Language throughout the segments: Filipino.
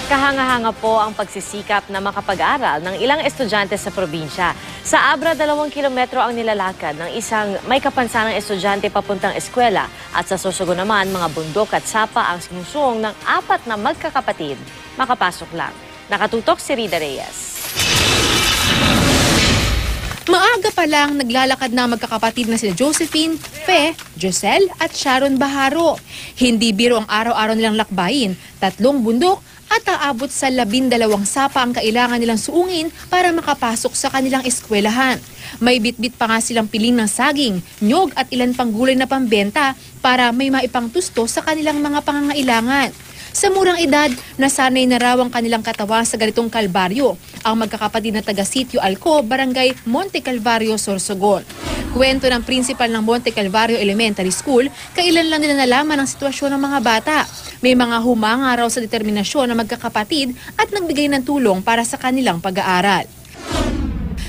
Kahanga-hanga po ang pagsisikap na makapag-aral ng ilang estudyante sa probinsya. Sa Abra, 2 kilometro ang nilalakad ng isang may kapansanang estudyante papuntang eskwela. At sa Sorsogon naman, mga bundok at sapa ang sinusuong ng 4 na magkakapatid. Makapasok lang. Nakatutok si Rida Reyes. Maaga pa lang naglalakad na magkakapatid na sila Josephine, Fe, Josel at Sharon Baharo. Hindi biro ang araw-araw nilang lakbayin, 3 bundok at aabot sa 12 sapa ang kailangan nilang suungin para makapasok sa kanilang eskwelahan. May bitbit pa nga silang piling ng saging, nyog at ilan pang gulay na pambenta para may maipangtusto sa kanilang mga pangangailangan. Sa murang edad, nasanay na raw ang kanilang katawan sa ganitong kalbaryo, ang magkakapatid na taga-sitio Alco, Barangay Monte Calvario, Sorsogon. Kwento ng principal ng Monte Calvario Elementary School, kailan lang nila nalaman ang sitwasyon ng mga bata. May mga humanga raw sa determinasyon ng magkakapatid at nagbigay ng tulong para sa kanilang pag-aaral.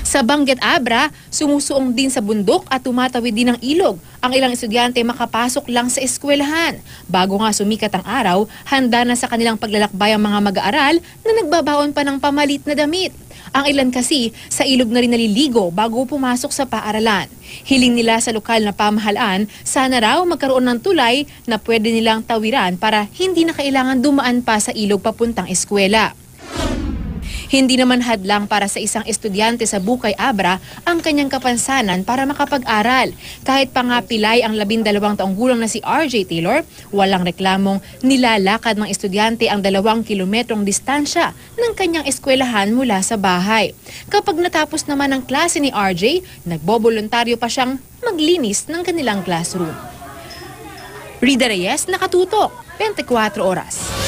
Sa Benguet, Abra, sumusuong din sa bundok at tumatawid din ng ilog. Ang ilang estudyante makapasok lang sa eskwelahan. Bago nga sumikat ang araw, handa na sa kanilang paglalakbay ang mga mag-aaral na nagbabaon pa ng pamalit na damit. Ang ilan kasi sa ilog na rin naliligo bago pumasok sa paaralan. Hiling nila sa lokal na pamahalaan, sana raw magkaroon ng tulay na pwede nilang tawiran para hindi na kailangan dumaan pa sa ilog papuntang eskwela. Hindi naman hadlang para sa isang estudyante sa Bukay, Abra ang kanyang kapansanan para makapag-aral. Kahit pa nga pilay ang 12 taong gulang na si RJ Taylor, walang reklamong nilalakad ng estudyante ang 2 kilometrong distansya ng kanyang eskwelahan mula sa bahay. Kapag natapos naman ang klase ni RJ, nagboboluntaryo pa siyang maglinis ng kanilang classroom. Rida Reyes, Nakatutok, 24 Oras.